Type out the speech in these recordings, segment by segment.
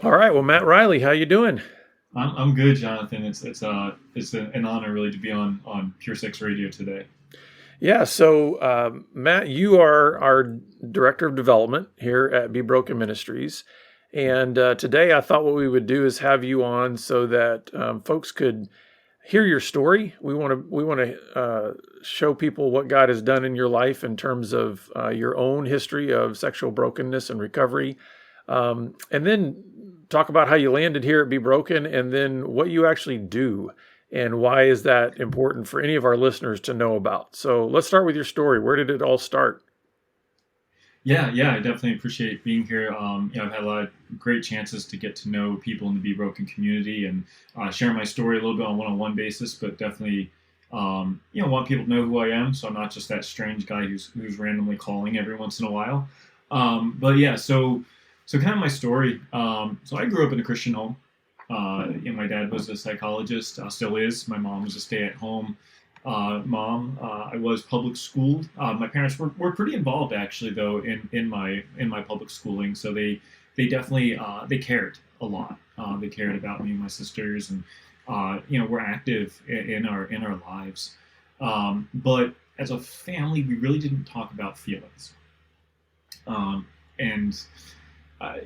All right. Well, Matt Riley, how you doing? I'm good, Jonathan. It's an honor really to be on Pure Six Radio today. Yeah. So, Matt, you are our director of development here at Be Broken Ministries, and today I thought what we would do is have you on so that folks could hear your story. We want to show people what God has done in your life in terms of your own history of sexual brokenness and recovery, and then talk about how you landed here at Be Broken, and then what you actually do, and why is that important for any of our listeners to know about. So let's start with your story. Where did it all start? Yeah, I definitely appreciate being here. I've had a lot of great chances to get to know people in the Be Broken community and share my story a little bit on one-on-one basis, but definitely, want people to know who I am. So I'm not just that strange guy who's randomly calling every once in a while. But yeah, so kind of my story. So I grew up in a Christian home. My dad was a psychologist, still is. My mom was a stay-at-home mom. I was public schooled. My parents were pretty involved actually, though, in my public schooling. So they definitely they cared a lot. They cared about me and my sisters, and were active in our lives. But as a family, we really didn't talk about feelings. And I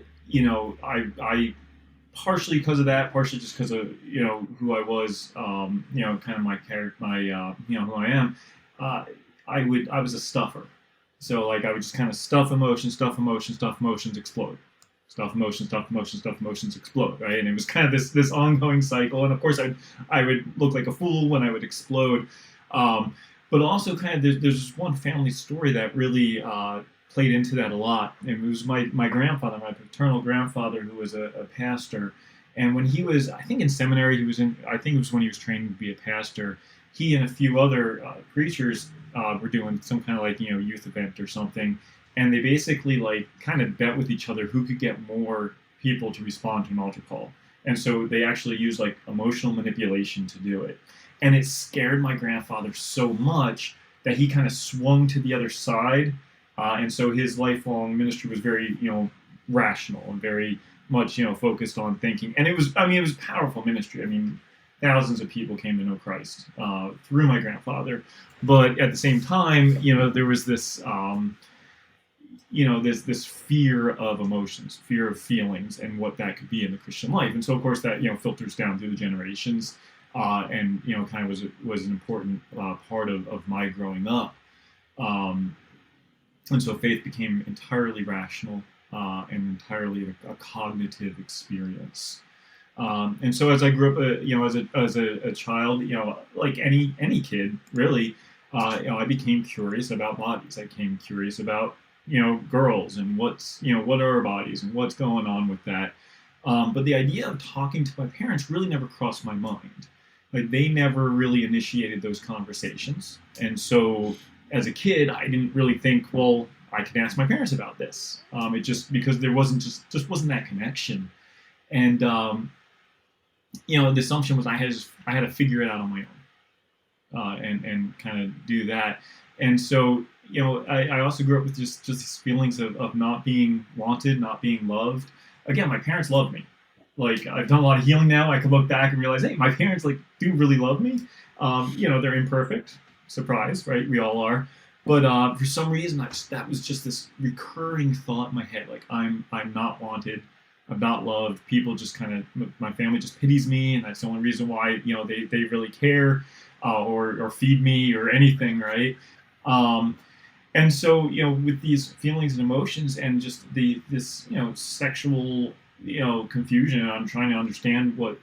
partially because of that, partially just because of who I was, kind of my character, my who I am. Uh, I was a stuffer, so like I would just kind of stuff emotions, stuff emotions, stuff emotions, explode, stuff emotions, stuff emotions, stuff emotions, explode, right? And it was kind of this ongoing cycle. And of course, I would look like a fool when I would explode. Um, but also, kind of there's this one family story that really played into that a lot. And it was my grandfather, my paternal grandfather, who was a pastor. And when he was, I think in seminary, I think it was when he was training to be a pastor, he and a few other preachers were doing some kind of like, youth event or something. And they basically like kind of bet with each other who could get more people to respond to an altar call. And so they actually used like emotional manipulation to do it. And it scared my grandfather so much that he kind of swung to the other side, and so his lifelong ministry was very, rational and very much, focused on thinking. And it was powerful ministry. I mean, thousands of people came to know Christ through my grandfather. But at the same time, there was this fear of emotions, fear of feelings, and what that could be in the Christian life. And so, of course, that filters down through the generations, and kind of was an important part of my growing up. Um, and so faith became entirely rational and entirely a cognitive experience. And so as I grew up, as a child, like any kid, really, I became curious about bodies. I became curious about girls and what are our bodies and what's going on with that. But the idea of talking to my parents really never crossed my mind. Like they never really initiated those conversations, and so as a kid, I didn't really think, well, I can ask my parents about this. It just because there wasn't just wasn't that connection, and the assumption was I had to figure it out on my own, and kind of do that. And so I also grew up with just these feelings of not being wanted, not being loved. Again, my parents love me. Like I've done a lot of healing now. I can look back and realize, hey, my parents like do really love me. They're imperfect. Surprise, right? We all are. But for some reason, that was just this recurring thought in my head. Like I'm not wanted. I'm not loved. People just kind of my family just pities me, and that's the only reason why they really care, or feed me or anything, right? Um, and so with these feelings and emotions and just this sexual confusion, I'm trying to understand what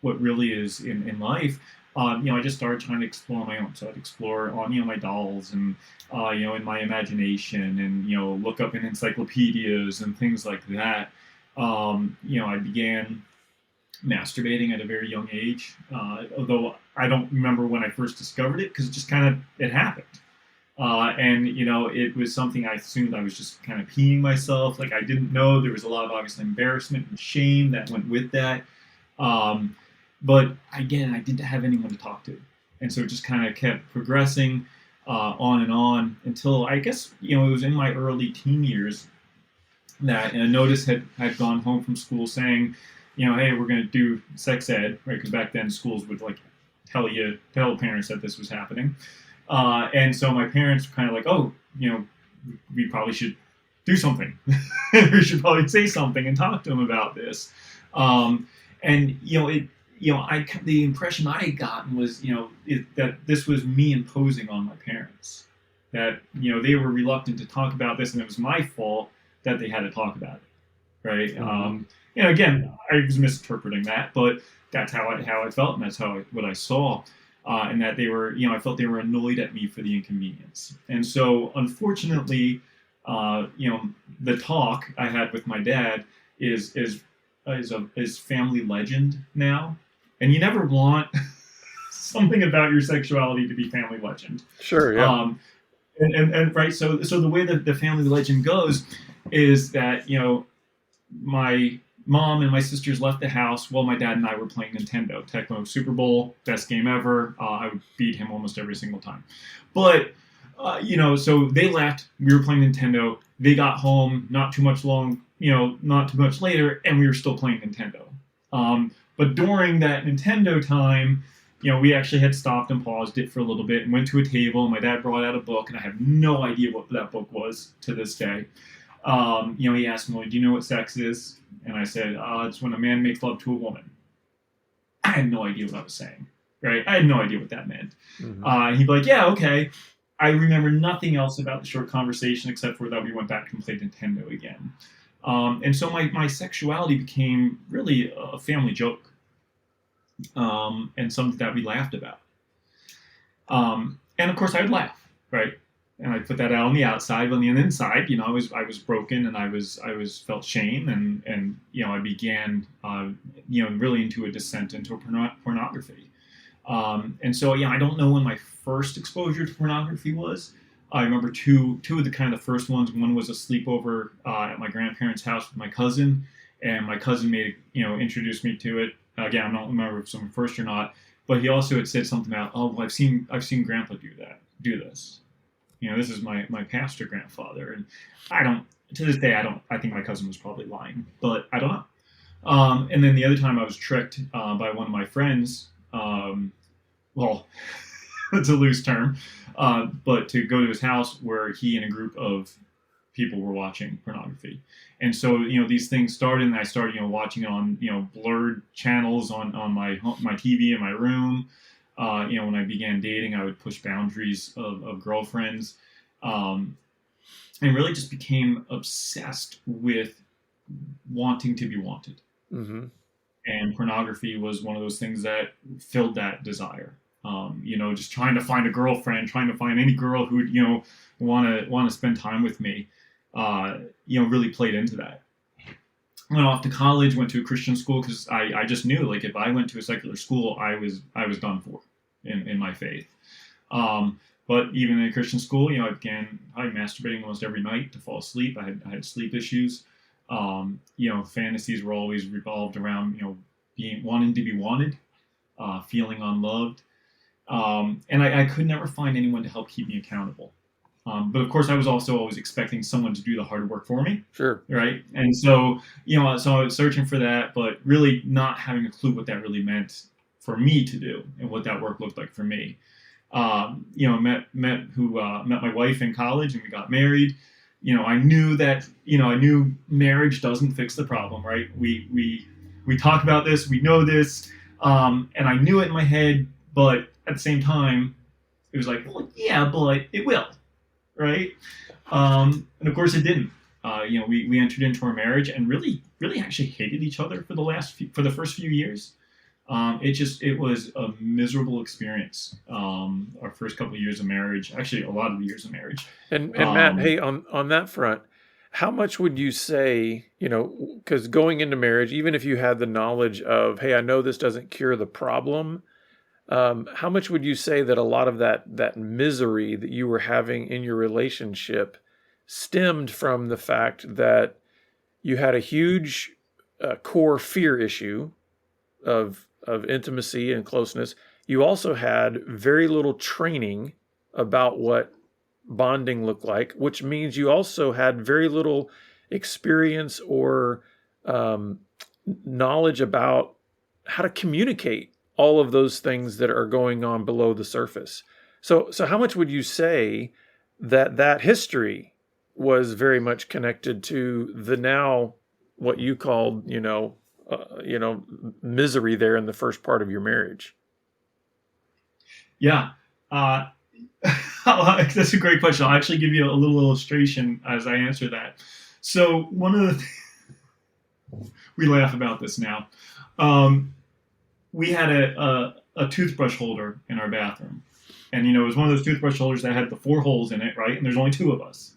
really is in life. I just started trying to explore on my own. So I'd explore on my dolls and in my imagination, and look up in encyclopedias and things like that. I began masturbating at a very young age, although I don't remember when I first discovered it because it just kind of it happened. And it was something I assumed I was just kind of peeing myself. Like I didn't know there was a lot of obviously embarrassment and shame that went with that. Um, but again, I didn't have anyone to talk to, and so it just kind of kept progressing on and on until I guess it was in my early teen years. that a notice had gone home from school saying, hey, we're going to do sex ed, right? Because back then schools would like tell parents that this was happening. And so my parents were kind of like, oh, we probably should do something. We should probably say something and talk to them about this. And the impression I had gotten was, that this was me imposing on my parents. That they were reluctant to talk about this, and it was my fault that they had to talk about it, right? Mm-hmm. Again, I was misinterpreting that, but that's how I felt, and that's what I saw, and that they were, I felt they were annoyed at me for the inconvenience, and so unfortunately, the talk I had with my dad is family legend now, and you never want something about your sexuality to be family legend. Sure, yeah. And right, so the way that the family legend goes is that my mom and my sisters left the house while my dad and I were playing Nintendo. Tecmo Super Bowl, best game ever. I would beat him almost every single time. But so they left. We were playing Nintendo. They got home not too much later, and we were still playing Nintendo. But during that Nintendo time, we actually had stopped and paused it for a little bit and went to a table. My dad brought out a book, and I have no idea what that book was to this day. He asked me, do you know what sex is? And I said, it's when a man makes love to a woman. I had no idea what I was saying, right? I had no idea what that meant. Mm-hmm. He'd be like, yeah, okay. I remember nothing else about the short conversation except for that we went back and played Nintendo again. And so my sexuality became really a family joke, and something that we laughed about. And of course, I would laugh, right? And I put that out on the outside. But on the inside, I was broken, and I was felt shame, and I began really into a descent into pornography. And so I don't know when my first exposure to pornography was. I remember two of the kind of the first ones. One was a sleepover at my grandparents' house with my cousin, and my cousin introduced me to it. Again, I don't remember if it was my first or not, but he also had said something about, oh, well, I've seen Grandpa do this. This is my pastor grandfather, and I don't. To this day, I think my cousin was probably lying, but I don't know. And then the other time, I was tricked by one of my friends. Well, it's a loose term, but to go to his house where he and a group of people were watching pornography. And so, these things started, and I started, watching it on, blurred channels on my TV in my room. When I began dating, I would push boundaries of girlfriends, and really just became obsessed with wanting to be wanted. Mm-hmm. And pornography was one of those things that filled that desire. Just trying to find a girlfriend, trying to find any girl who would, want to spend time with me, really played into that. Went off to college, went to a Christian school because I just knew, like, if I went to a secular school, I was done for in my faith. But even in a Christian school, I began masturbating almost every night to fall asleep. I had sleep issues. Fantasies were always revolved around, wanting to be wanted, feeling unloved. And I could never find anyone to help keep me accountable. But of course, I was also always expecting someone to do the hard work for me. Sure. Right. And so, so I was searching for that, but really not having a clue what that really meant for me to do and what that work looked like for me. Met my wife in college, and we got married. I knew that, I knew marriage doesn't fix the problem, right? We talk about this, we know this, and I knew it in my head, but at the same time, it was like, well, yeah, but it will, right? And of course, it didn't. We entered into our marriage and really actually hated each other for the first few years. It was a miserable experience. Our first couple of years of marriage, actually a lot of the years of marriage. And Matt, hey, on that front, how much would you say, because going into marriage, even if you had the knowledge of, hey, I know this doesn't cure the problem, how much would you say that a lot of that misery that you were having in your relationship stemmed from the fact that you had a huge core fear issue of intimacy and closeness? You also had very little training about what bonding looked like, which means you also had very little experience or um, knowledge about how to communicate all of those things that are going on below the surface. So how much would you say that history was very much connected to the now what you called, misery there in the first part of your marriage? Yeah. Uh, that's a great question. I'll actually give you a little illustration as I answer that. So one of the we laugh about this now. Um, we had a toothbrush holder in our bathroom, and it was one of those toothbrush holders that had the four holes in it, right? And there's only two of us,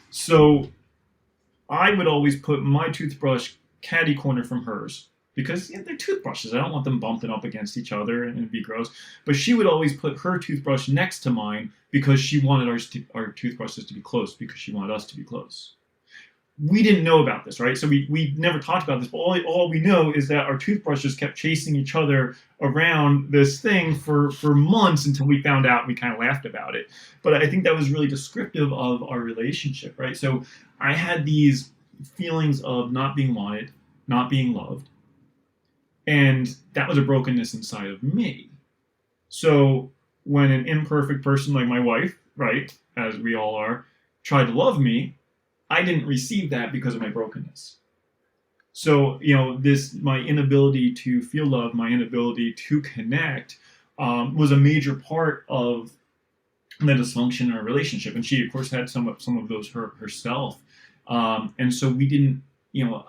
so I would always put my toothbrush caddy corner from hers because they're toothbrushes. I don't want them bumping up against each other and it'd be gross. But she would always put her toothbrush next to mine because she wanted our toothbrushes to be close because she wanted us to be close. We didn't know about this, right? So we never talked about this, but all we know is that our toothbrushes kept chasing each other around this thing for months until we found out. We kind of laughed about it. But I think that was really descriptive of our relationship, right? So I had these feelings of not being wanted, not being loved, and that was a brokenness inside of me. So when an imperfect person like my wife, right, as we all are, tried to love me, I didn't receive that because of my brokenness. So, this, my inability to feel love, my inability to connect, was a major part of the dysfunction in our relationship. And she, of course, had some of those herself. And so we didn't,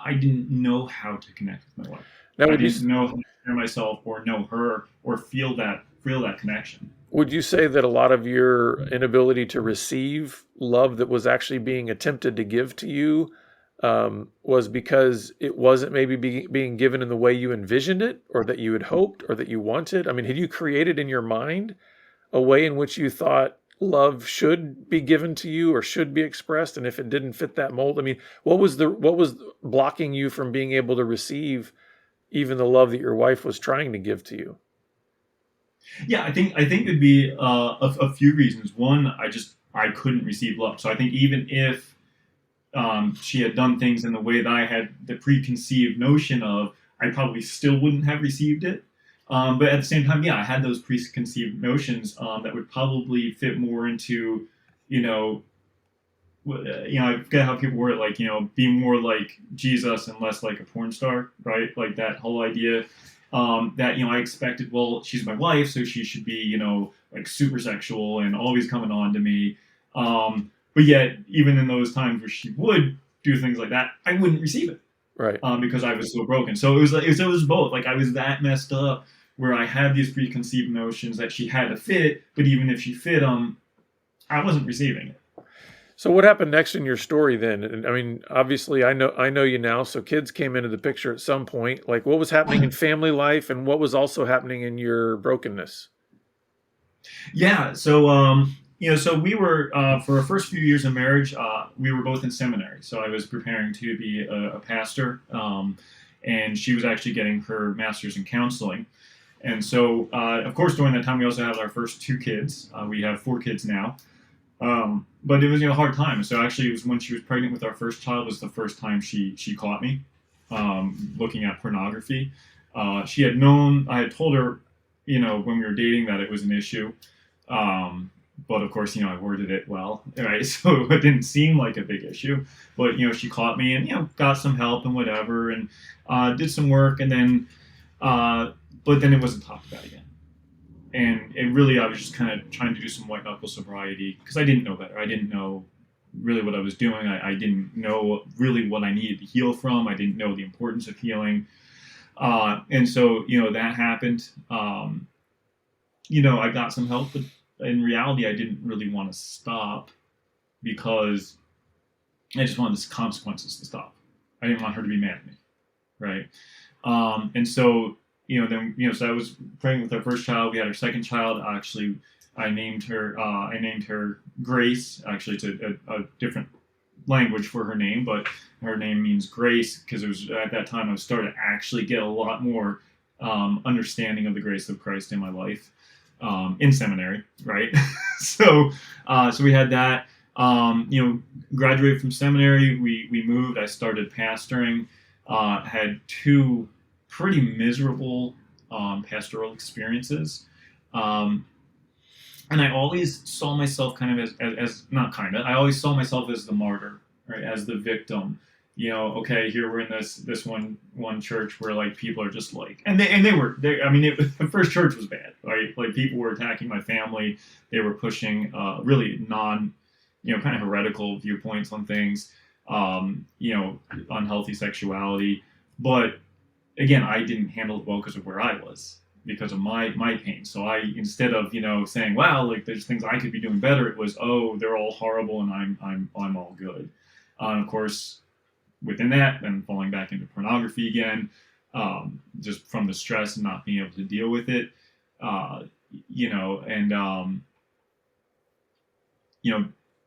I didn't know how to connect with my wife. Now, I didn't know how to share myself or know her or feel that connection. would you say that a lot of your inability to receive love that was actually being attempted to give to you was because it wasn't maybe being given in the way you envisioned it, or that you had hoped, or that you wanted? I mean, had you created in your mind a way in which you thought love should be given to you or should be expressed, and if it didn't fit that mold, I mean, what was blocking you from being able to receive even the love that your wife was trying to give to you? Yeah, I think it'd be a few reasons. One, I couldn't receive love. So I think even if she had done things in the way that I had the preconceived notion of, I probably still wouldn't have received it. But at the same time, yeah, I had those preconceived notions that would probably fit more into, you know, I forget how people word it, like, being more like Jesus and less like a porn star, right? Like that whole idea that, I expected, well, she's my wife, so she should be, like super sexual and always coming on to me. But yet, even in those times where she would do things like that, I wouldn't receive it Right. because I was so broken. So it was like, it was both. Like I was that messed up where I had these preconceived notions that she had to fit, but even if she fit them, I wasn't receiving it. So what happened next in your story then? And I mean, obviously I know you now, so kids came into the picture at some point. Like, what was happening in family life, and what was also happening in your brokenness? Yeah. So, so we were for our first few years of marriage, we were both in seminary. So I was preparing to be a pastor, and she was actually getting her master's in counseling. And so, of course, during that time, we also had our first two kids. We have four kids now. But it was a hard time. So actually, it was when she was pregnant with our first child was the first time she caught me looking at pornography. She had known, I had told her, when we were dating that it was an issue. But of course, I worded it well, right? So it didn't seem like a big issue. But she caught me and got some help and whatever, and did some work, and then but then it wasn't talked about again. And it really, I was just kind of trying to do some white knuckle sobriety because I didn't know better. I didn't know really what I was doing. I didn't know really what I needed to heal from. I didn't know the importance of healing. And so, that happened. I got some help, but in reality, I didn't really want to stop because I just wanted the consequences to stop. I didn't want her to be mad at me, right? And so, so I was pregnant with our first child. We had our second child. Actually, I named her Grace. Actually, it's a different language for her name, but her name means grace because it was at that time I was starting to actually get a lot more understanding of the grace of Christ in my life in seminary, right? So we had that. Graduated from seminary. We moved. I started pastoring. Had two pretty miserable pastoral experiences. Um, and I always saw myself kind of as not kind of, I always saw myself as the martyr, right, as the victim. Okay, here we're in this one church where like people are just like, and they I mean, the first church was bad, right? Like people were attacking my family. They were pushing really kind of heretical viewpoints on things, unhealthy sexuality. But again, I didn't handle it well because of where I was, because of my pain. So I, instead of saying, "Wow, like there's things I could be doing better," it was, "Oh, they're all horrible, and I'm all good." And of course, within that, then falling back into pornography again, just from the stress and not being able to deal with it, and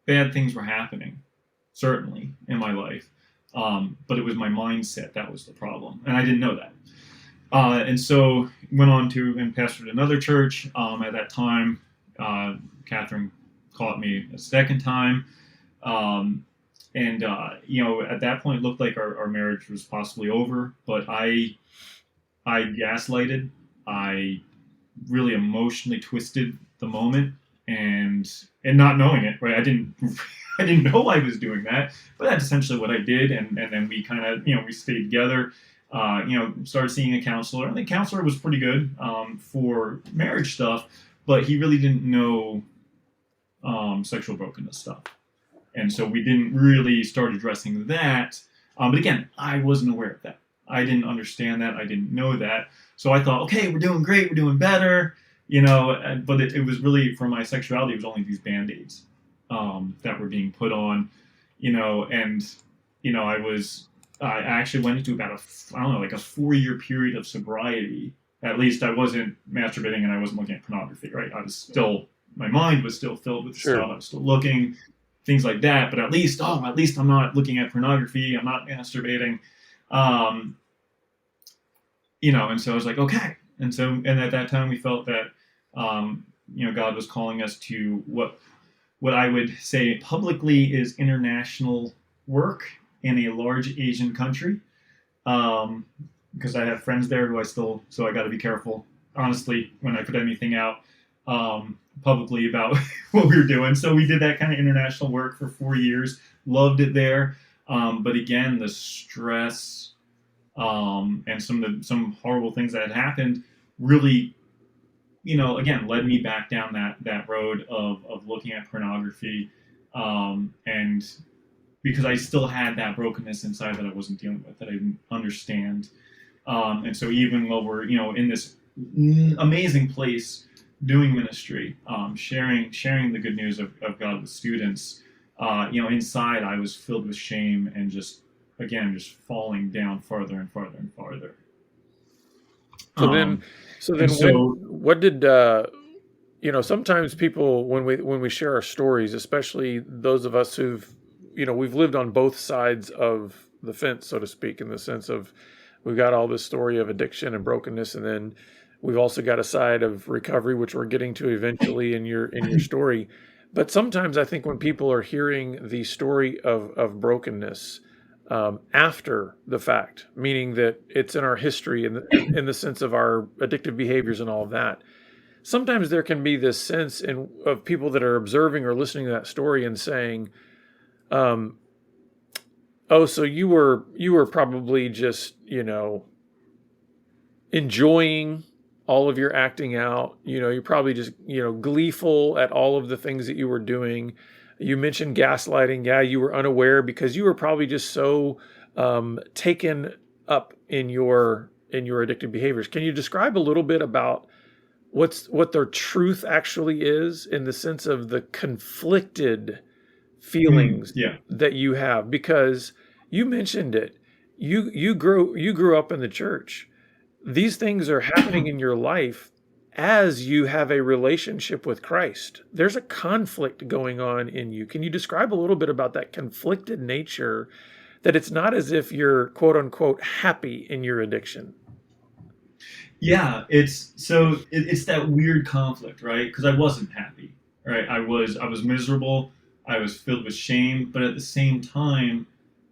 bad things were happening, certainly in my life. But it was my mindset that was the problem, and I didn't know that. And so went on to and pastored another church. At that time, Catherine caught me a second time. At that point, it looked like our marriage was possibly over, but I gaslighted. I really emotionally twisted the moment, and not knowing it, right? I didn't know I was doing that, but that's essentially what I did. And then we kind of, we stayed together, started seeing a counselor. And the counselor was pretty good for marriage stuff, but he really didn't know sexual brokenness stuff. And so we didn't really start addressing that. But again, I wasn't aware of that. I didn't understand that. I didn't know that. So I thought, okay, we're doing great. We're doing better. But it was really, for my sexuality, it was only these band-aids that were being put on, I actually went into about like a 4-year period of sobriety. At least I wasn't masturbating and I wasn't looking at pornography, right? My mind was still filled with Sure. stuff. I was still looking, things like that. But at least I'm not looking at pornography. I'm not masturbating. And so I was like, okay. And at that time we felt that, God was calling us to what I would say publicly is international work in a large Asian country. Because I have friends there so I got to be careful, honestly, when I put anything out publicly about what we were doing. So we did that kind of international work for 4 years, loved it there. But again, the stress and some horrible things that had happened really, again, led me back down that road of looking at pornography, and because I still had that brokenness inside that I wasn't dealing with, that I didn't understand. And so even while we're, in this amazing place doing ministry, sharing the good news of God with students, inside I was filled with shame and just falling down farther and farther and farther. So then, so And then when, so, what did, sometimes people, when we share our stories, especially those of us who've, we've lived on both sides of the fence, so to speak, in the sense of we've got all this story of addiction and brokenness, and then we've also got a side of recovery, which we're getting to eventually in your story. But sometimes I think when people are hearing the story of brokenness after the fact, meaning that it's in our history in the sense of our addictive behaviors and all of that, sometimes there can be this sense of people that are observing or listening to that story and saying, "Oh, so you were probably just enjoying all of your acting out. You're probably just gleeful at all of the things that you were doing. You mentioned gaslighting. Yeah, you were unaware because you were probably just so taken up in your addictive behaviors." Can you describe a little bit about what their truth actually is in the sense of the conflicted feelings yeah. that you have? Because you mentioned it. You grew up in the church. These things are happening in your life as you have a relationship with Christ. There's a conflict going on in you. Can you describe a little bit about that conflicted nature, that it's not as if you're quote unquote happy in your addiction? Yeah, it's that weird conflict, right? Because I wasn't happy, right? I was miserable. I was filled with shame, but at the same time,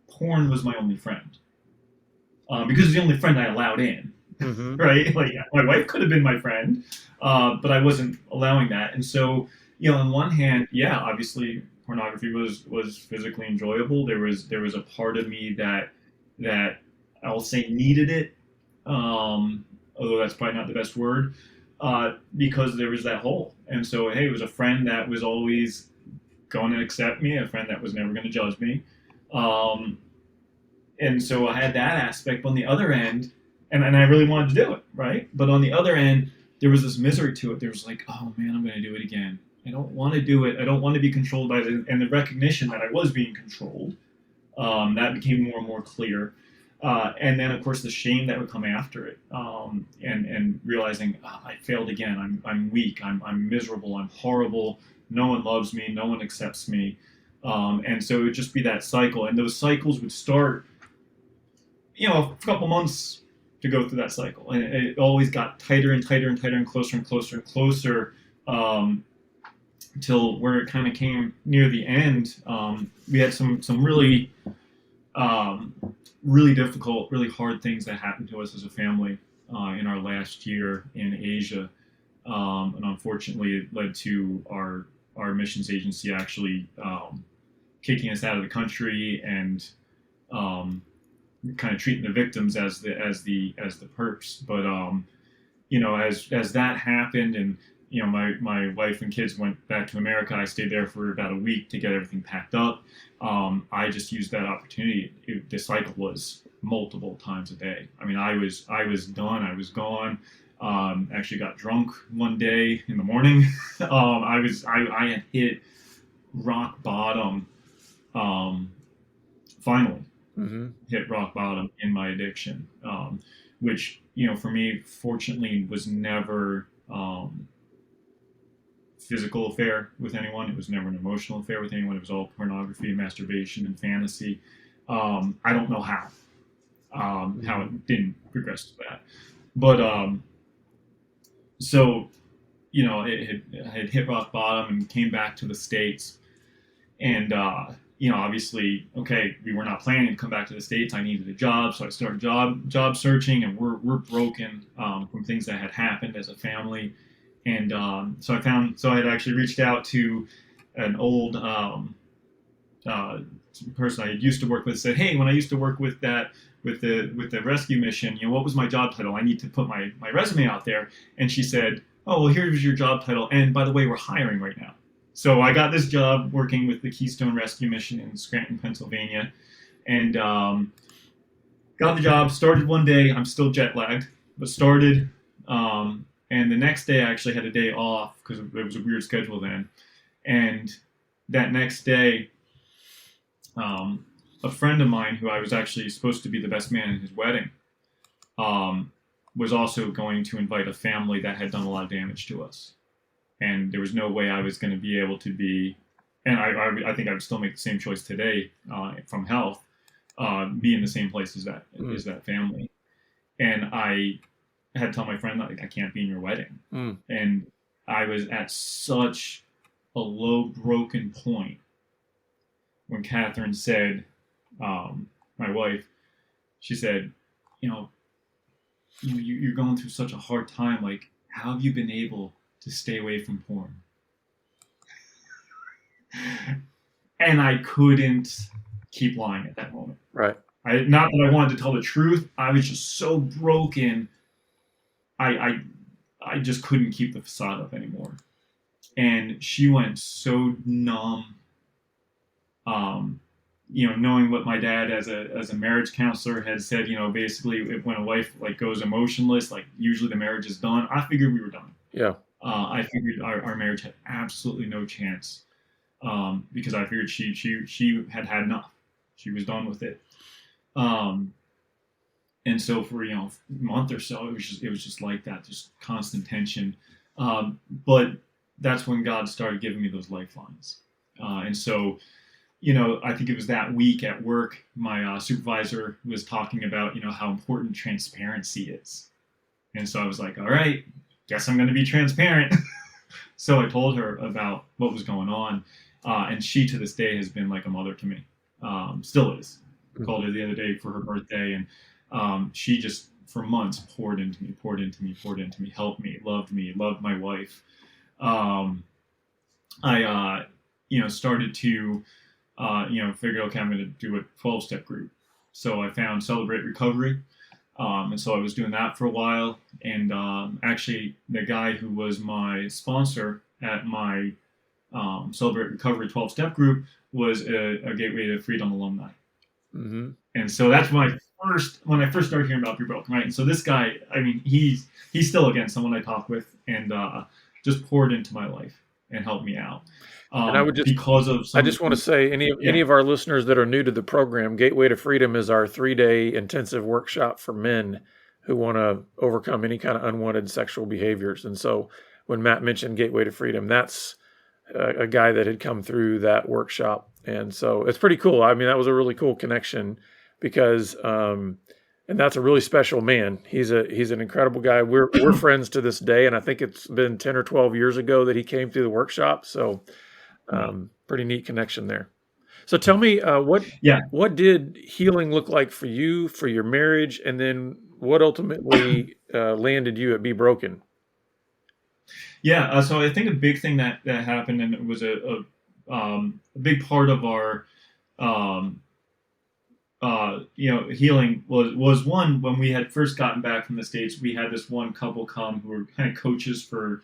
porn was my only friend, because it's the only friend I allowed in. Mm-hmm. Right? Like my wife could have been my friend, but I wasn't allowing that. And so, on one hand, yeah, obviously pornography was physically enjoyable. There was a part of me that I'll say needed it, although that's probably not the best word, because there was that hole. And so, hey, it was a friend that was always going to accept me, a friend that was never going to judge me. Um, and so I had that aspect. But on the other end, and I really wanted to do it, right? But on the other end, there was this misery to it. There was like, oh man, I'm going to do it again. I don't want to do it. I don't want to be controlled by it. And the recognition that I was being controlled, that became more and more clear. And then, of course, the shame that would come after it, and realizing, oh, I failed again. I'm weak. I'm miserable. I'm horrible. No one loves me. No one accepts me. And so it would just be that cycle. And those cycles would start, a couple months to go through that cycle, and it always got tighter and tighter and tighter and closer and closer and closer, till where it kind of came near the end. We had some really really difficult, really hard things that happened to us as a family in our last year in Asia, and unfortunately, it led to our missions agency actually kicking us out of the country and kind of treating the victims as the perps. But as that happened, and my wife and kids went back to America, I stayed there for about a week to get everything packed up. I just used that opportunity. The cycle was multiple times a day. I mean, I was done. I was gone. Actually got drunk one day in the morning. I had hit rock bottom. Finally, Mm-hmm. hit rock bottom in my addiction, which for me, fortunately, was never physical affair with anyone. It was never an emotional affair with anyone. It was all pornography, masturbation, and fantasy. I don't know how it didn't progress to that, but so it had hit rock bottom and came back to the States, and obviously, okay, we were not planning to come back to the States. I needed a job, so I started job searching, and we're broken from things that had happened as a family. And so I had actually reached out to an old person I used to work with. Said, hey, when I used to work with the rescue mission, what was my job title? I need to put my resume out there. And she said, oh, well, here's your job title. And by the way, we're hiring right now. So I got this job working with the Keystone Rescue Mission in Scranton, Pennsylvania, and got the job. Started one day. I'm still jet lagged, but started. And the next day, I actually had a day off because it was a weird schedule then. And that next day, a friend of mine who I was actually supposed to be the best man in his wedding, was also going to invite a family that had done a lot of damage to us. And there was no way I was going to be able to be, and I think I would still make the same choice today, from health, be in the same place as that family. And I had to tell my friend that, like, I can't be in your wedding. And I was at such a low, broken point when Catherine said, my wife, she said, you're going through such a hard time. Like, how have you been able to stay away from porn? And I couldn't keep lying at that moment. Right. Not that I wanted to tell the truth. I was just so broken. I just couldn't keep the facade up anymore. And she went so numb. Knowing what my dad as a marriage counselor had said, basically when a wife goes emotionless, usually the marriage is done. I figured we were done. Yeah. I figured our marriage had absolutely no chance, because I figured she had enough. She was done with it. And so for a month or so, it was just like that, just constant tension. But that's when God started giving me those lifelines. And so, I think it was that week at work, my supervisor was talking about, how important transparency is. And so I was like, all right, guess I'm going to be transparent. So I told her about what was going on. And she to this day has been like a mother to me. Still is. Called Mhm. her the other day for her birthday, and she just for months poured into me, poured into me, poured into me, loved my wife. Um, I started to figure, okay, I'm going to do a 12-step group. So I found Celebrate Recovery. And so I was doing that for a while. And actually, the guy who was my sponsor at my Celebrate Recovery 12-step group was a Gateway to Freedom alumni. Mhm. And so that's when I first started hearing about Be Broken, right? And so this guy, I mean, he's still again someone I talk with, and just poured into my life and helped me out And because of I some of just want to the say any yeah. of our listeners that are new to the program, Gateway to Freedom is our 3-day intensive workshop for men who want to overcome any kind of unwanted sexual behaviors. And so when Matt mentioned Gateway to Freedom, that's a guy that had come through that workshop. And so it's pretty cool. I mean, that was a really cool connection because and that's a really special man. He's an incredible guy. We're friends to this day, and I think it's been 10 or 12 years ago that he came through the workshop. So Yeah. pretty neat connection there. So tell me, Yeah. what did healing look like for you, for your marriage, and then what ultimately landed you at Be Broken? Yeah, so I think a big thing that happened, and it was a big part of our um, healing was one when we had first gotten back from the States. We had this one couple come who were kind of coaches for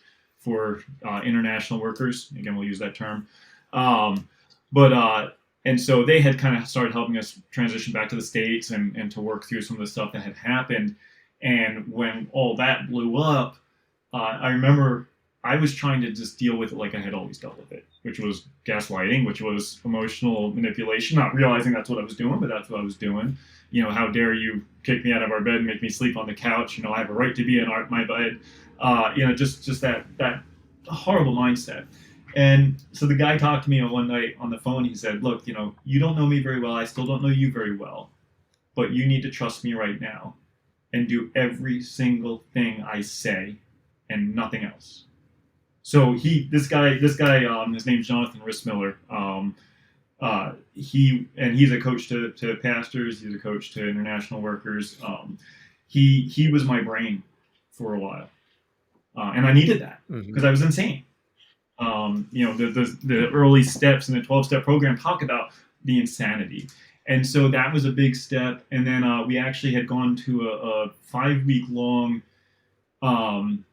international workers. Again, we'll use that term. Um, but and so they had kind of started helping us transition back to the States and to work through some of the stuff that had happened. And when all that blew up, I remember I was trying to just deal with it like I had always dealt with it, which was gaslighting, which was emotional manipulation, not realizing that's what I was doing, but that's what I was doing. How dare you kick me out of our bed and make me sleep on the couch? I have a right to be in my bed. Just that horrible mindset. And so the guy talked to me one night on the phone. He said, "Look, you don't know me very well. I still don't know you very well, but you need to trust me right now and do every single thing I say and nothing else." So this guy, his name's Jonathan Rissmiller. He's a coach to pastors. He's a coach to international workers. He was my brain for a while, and I needed that Hmm. because I was insane. The early steps in the 12-step program talk about the insanity, and so that was a big step. And then we actually had gone to a 5-week long um,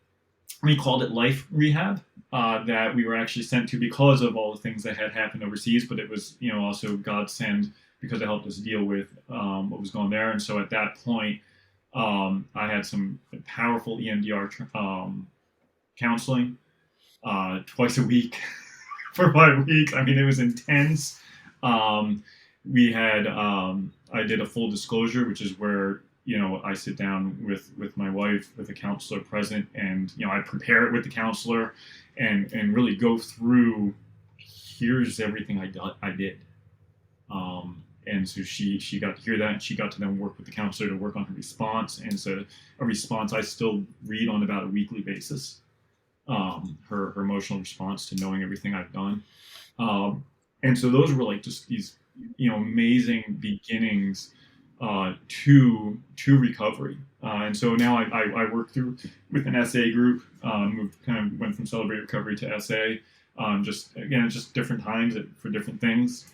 we called it life rehab that we were actually sent to because of all the things that had happened overseas, but it was also God send because it helped us deal with what was going there. And so at that point, I had some powerful EMDR counseling twice a week for 5 weeks. I mean, it was intense. Um, we had I did a full disclosure, which is where I sit down with my wife with a counselor present, and I prepare it with the counselor, and really go through. Here's everything I did. And so she got to hear that, and she got to then work with the counselor to work on her response. And so a response I still read on about a weekly basis. Her emotional response to knowing everything I've done. Um, and so those were like just these, amazing beginnings to recovery. And so now I work through with an SA group. Kind of went from Celebrate Recovery to SA. Just again, just different times for different things.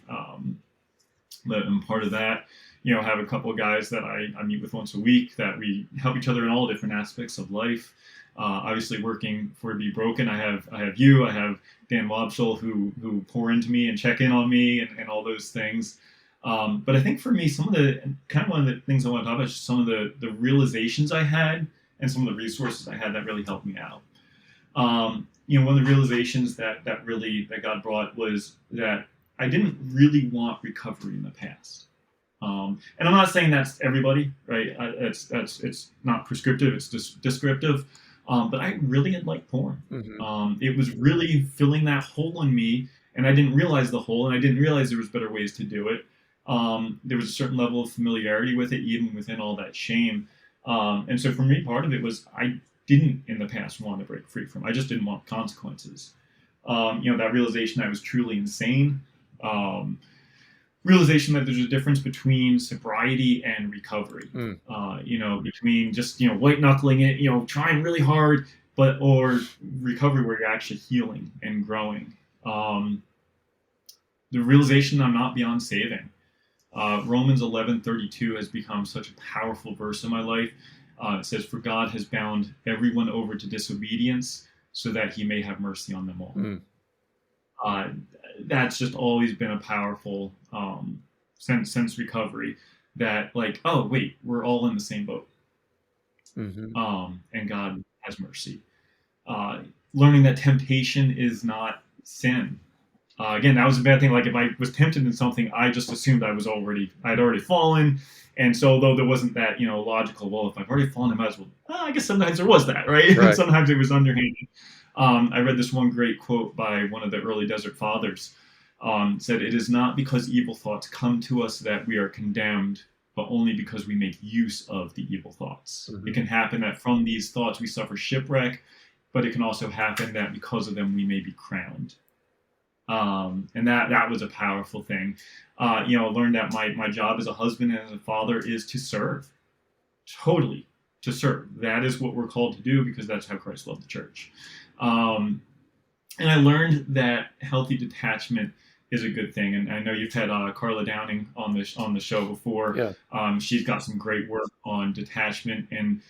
But I'm part of that. Have a couple of guys that I meet with once a week that we help each other in all different aspects of life. Obviously, working for Be Broken, I have you, I have Dan Wobschel who pour into me and check in on me and all those things. But I think for me, some of the kind of one of the things I want to talk about is just some of the realizations I had and some of the resources I had that really helped me out. One of the realizations that God brought was that I didn't really want recovery in the past. And I'm not saying that's everybody, right? It's not prescriptive; it's just descriptive. But I really had liked porn. Hmm. It was really filling that hole in me, and I didn't realize the hole, and I didn't realize there was better ways to do it. There was a certain level of familiarity with it, even within all that shame. And so for me, part of it was I didn't in the past want to break free from. I just didn't want consequences. That realization that I was truly insane. Um, Realization that there's a difference between sobriety and recovery. Mm. Between just white knuckling it, trying really hard, or recovery where you're actually healing and growing. The realization I'm not beyond saving. Romans 11:32 has become such a powerful verse in my life. It says, "For God has bound everyone over to disobedience, so that He may have mercy on them all." Mm. That's just always been a powerful since recovery. That like, oh wait, we're all in the same boat, Mm-hmm. and God has mercy. Learning that temptation is not sin. Again, that was a bad thing. Like if I was tempted in something, I just assumed I'd already fallen. And so, though there wasn't that, logical, well, if I've already fallen, I might as well. I guess sometimes there was that, right? Right. And sometimes it was underhanded. I read this one great quote by one of the early desert fathers. Said, "It is not because evil thoughts come to us that we are condemned, but only because we make use of the evil thoughts." Mm-hmm. It can happen that from these thoughts we suffer shipwreck, but it can also happen that because of them we may be crowned. And that was a powerful thing. Learned that my job as a husband and as a father is to serve, totally to serve. That is what we're called to do because that's how Christ loved the church. And I learned that healthy detachment is a good thing. And I know you've had Carla Downing on the show before. Yeah. She's got some great work on detachment. And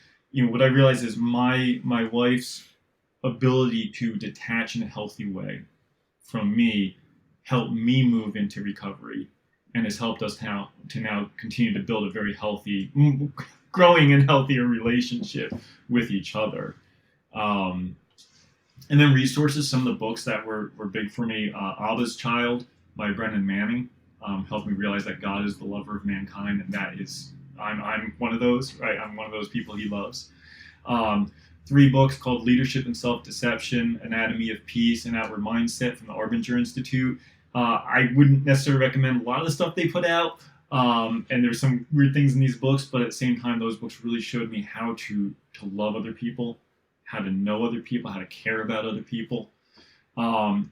what I realized is my wife's ability to detach in a healthy way from me helped me move into recovery and has helped us to now continue to build a very healthy, growing and healthier relationship with each other. And then resources, some of the books that were big for me, Abba's Child by Brennan Manning helped me realize that God is the lover of mankind, and that is, I'm one of those, right? I'm one of those people he loves. 3 books called Leadership and Self-Deception, Anatomy of Peace, and Outward Mindset from the Arbinger Institute. I wouldn't necessarily recommend a lot of the stuff they put out, and there's some weird things in these books, but at the same time, those books really showed me how to love other people, how to know other people, how to care about other people.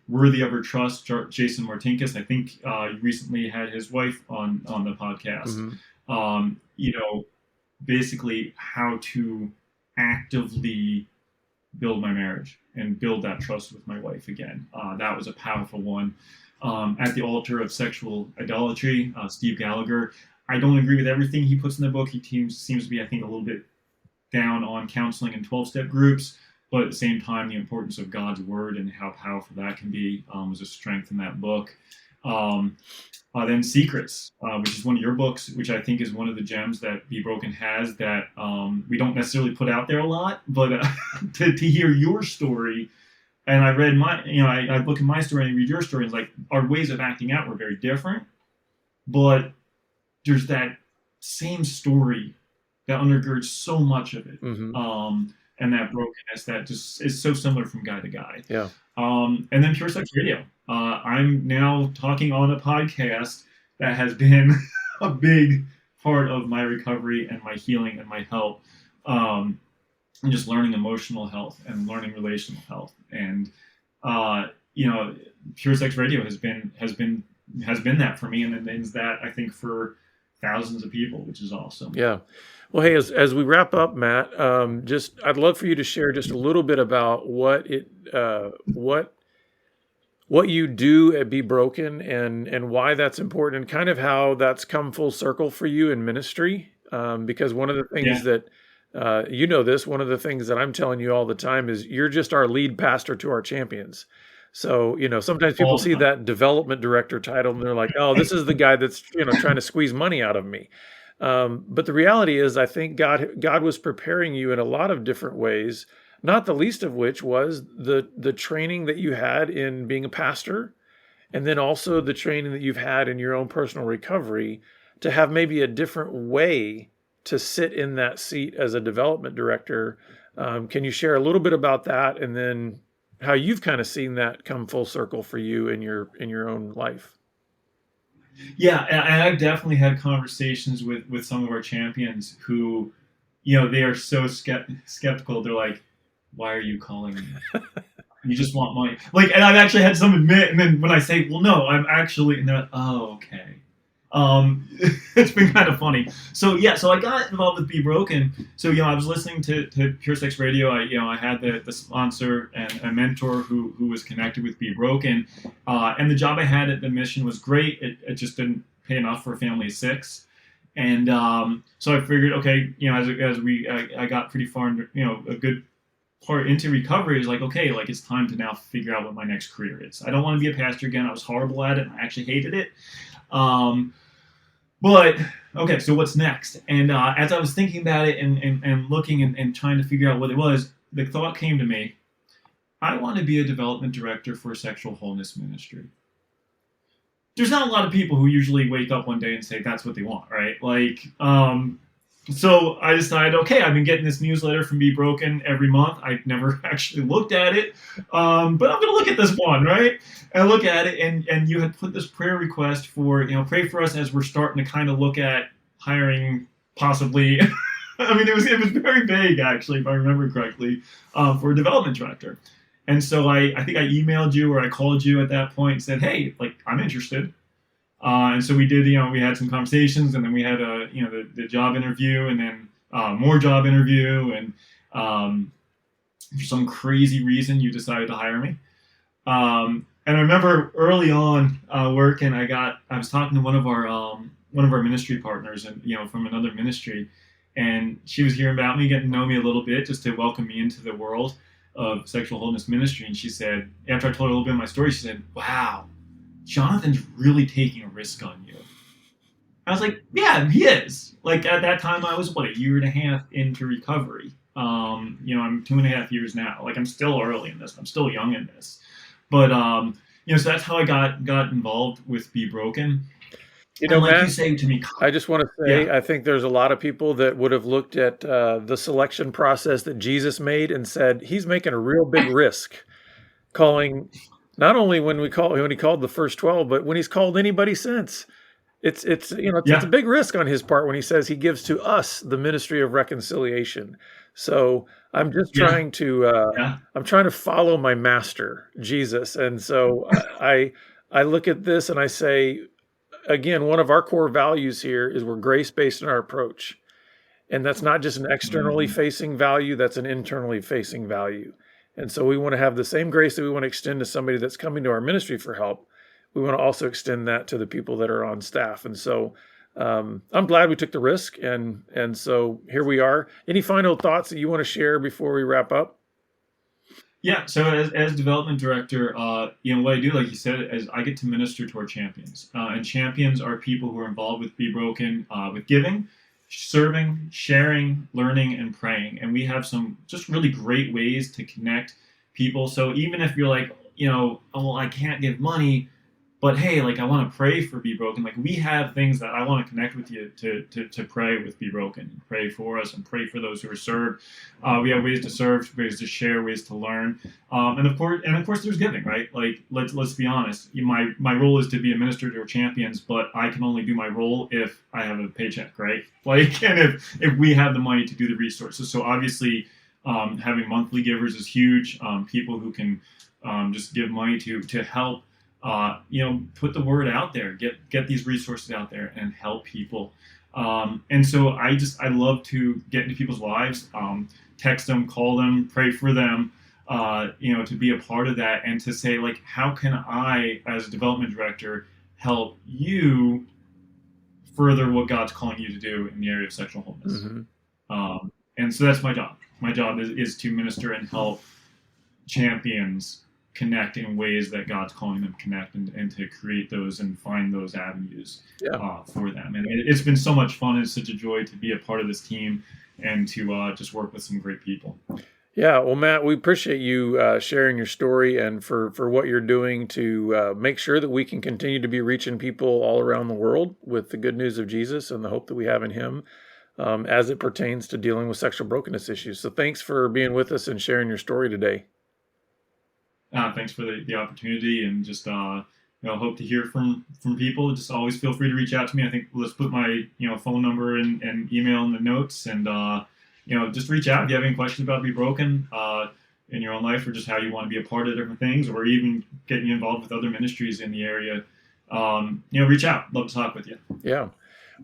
Worthy of Her Trust, Jason Martinkus, I think you recently had his wife on the podcast. Mm-hmm. Basically how to actively build my marriage and build that trust with my wife again. That was a powerful one. At the Altar of Sexual Idolatry, Steve Gallagher. I don't agree with everything he puts in the book. He seems to be, I think, a little bit down on counseling and 12-step groups, but at the same time, the importance of God's word and how powerful that can be was a strength in that book. Then Secrets, which is one of your books, which I think is one of the gems that Be Broken has that we don't necessarily put out there a lot, but to hear your story, and I read I look at my story and read your story, and it's like our ways of acting out were very different, but there's that same story that undergirds so much of it. Mm-hmm. And that brokenness that just is so similar from guy to guy. Yeah. And then Pure Sex Radio. I'm now talking on a podcast that has been a big part of my recovery and my healing and my health. And just learning emotional health and learning relational health. And Pure Sex Radio has been that for me, and it means that I think for thousands of people, which is awesome. Yeah. Well, hey, as we wrap up, Matt, I'd love for you to share just a little bit about what you do at Be Broken and why that's important, and kind of how that's come full circle for you in ministry. Because one of the things that one of the things that I'm telling you all the time is you're just our lead pastor to our champions. So, sometimes people see that development director title and they're like, oh, this is the guy that's, trying to squeeze money out of me. But the reality is, I think God was preparing you in a lot of different ways, not the least of which was the training that you had in being a pastor, and then also the training that you've had in your own personal recovery to have maybe a different way to sit in that seat as a development director. Can you share a little bit about that, and then how you've kind of seen that come full circle for you in your own life? Yeah, and I've definitely had conversations with some of our champions who, they are so skeptical. They're like, "Why are you calling me?" You just want money. Like, and I've actually had some admit, and then when I say, well, no, I'm actually, and they're like, oh, okay. It's been kind of funny. So yeah, so I got involved with Be Broken. So I was listening to Pure Sex Radio. I had the sponsor and a mentor who was connected with Be Broken, and the job I had at the mission was great. It just didn't pay enough for a family of six, and so I figured, okay, I got pretty far, a good part into recovery, is like, okay, like it's time to now figure out what my next career is. I don't want to be a pastor again. I was horrible at it, and I actually hated it. Um, but okay, so what's next? And as I was thinking about it and looking and trying to figure out what it was, the thought came to me: I want to be a development director for a sexual wholeness ministry. There's not a lot of people who usually wake up one day and say that's what they want, right? Like, so I decided, okay, I've been getting this newsletter from Be Broken every month. I've never actually looked at it, but I'm going to look at this one, right? And look at it, and you had put this prayer request for, pray for us as we're starting to kind of look at hiring possibly. I mean, it was very vague, actually, if I remember correctly, for a development director. And so I think I emailed you or I called you at that point and said, hey, like, I'm interested. And so we did, we had some conversations, and then we had the job interview, and then more job interview, and for some crazy reason, you decided to hire me. And I remember early on working, I was talking to one of our ministry partners, and from another ministry, and she was hearing about me, getting to know me a little bit, just to welcome me into the world of sexual wholeness ministry. And she said, after I told her a little bit of my story, she said, "Wow, Jonathan's really taking a risk on you." I was like, yeah, he is. Like, at that time, I was, a year and a half into recovery. I'm 2.5 years now. Like, I'm still early in this. I'm still young in this. But, so that's how I got involved with Be Broken. And like Matt, you say to me, I just want to say, yeah, I think there's a lot of people that would have looked at the selection process that Jesus made and said, he's making a real big risk calling, not only when he called the first 12, but when he's called anybody since. It's a yeah, big risk on his part when he says he gives to us the ministry of reconciliation. So I'm just yeah, yeah, I'm trying to follow my master, Jesus. And so I look at this and I say, again, one of our core values here is we're grace-based in our approach. And that's not just an externally mm-hmm. facing value, that's an internally facing value. And so we want to have the same grace that we want to extend to somebody that's coming to our ministry for help. We want to also extend that to the people that are on staff. And so I'm glad we took the risk. And so here we are. Any final thoughts that you want to share before we wrap up? Yeah, so as development director, what I do, like you said, is I get to minister to our champions. And champions are people who are involved with Be Broken, with giving, serving, sharing, learning, and praying. And we have some just really great ways to connect people. So even if you're like, oh, well, I can't give money, but hey, like, I want to pray for Be Broken. Like, we have things that I want to connect with you to pray with Be Broken, pray for us, and pray for those who are served. We have ways to serve, ways to share, ways to learn, and of course, there's giving, right? Like, let's be honest. My role is to be a minister to our champions, but I can only do my role if I have a paycheck, right? Like, and if we have the money to do the resources. So obviously, having monthly givers is huge. People who can just give money to help. Put the word out there, get these resources out there, and help people. And so I love to get into people's lives, text them, call them, pray for them, to be a part of that, and to say, like, how can I, as a development director, help you further what God's calling you to do in the area of sexual wholeness. Mm-hmm. And so that's my job. My job is to minister and help champions connect in ways that God's calling them to connect, and to create those and find those avenues for them. And it's been so much fun. It's such a joy to be a part of this team and to just work with some great people. Yeah, well, Matt, we appreciate you sharing your story and for what you're doing to make sure that we can continue to be reaching people all around the world with the good news of Jesus and the hope that we have in him as it pertains to dealing with sexual brokenness issues. So thanks for being with us and sharing your story today. Thanks for the opportunity, and just hope to hear from people. Just always feel free to reach out to me. I think let's put my phone number and email in the notes, and just reach out if you have any questions about Be Broken. in your own life, or just how you want to be a part of different things, or even getting you involved with other ministries in the area, reach out. Love to talk with you. Yeah.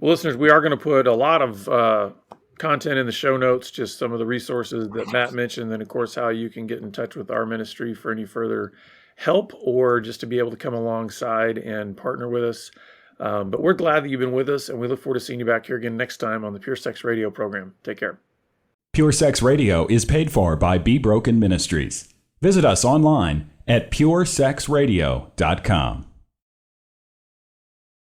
Well, listeners, we are going to put a lot of content in the show notes, just some of the resources that Matt mentioned, and of course, how you can get in touch with our ministry for any further help or just to be able to come alongside and partner with us. But we're glad that you've been with us, and we look forward to seeing you back here again next time on the Pure Sex Radio program. Take care. Pure Sex Radio is paid for by Be Broken Ministries. Visit us online at puresexradio.com.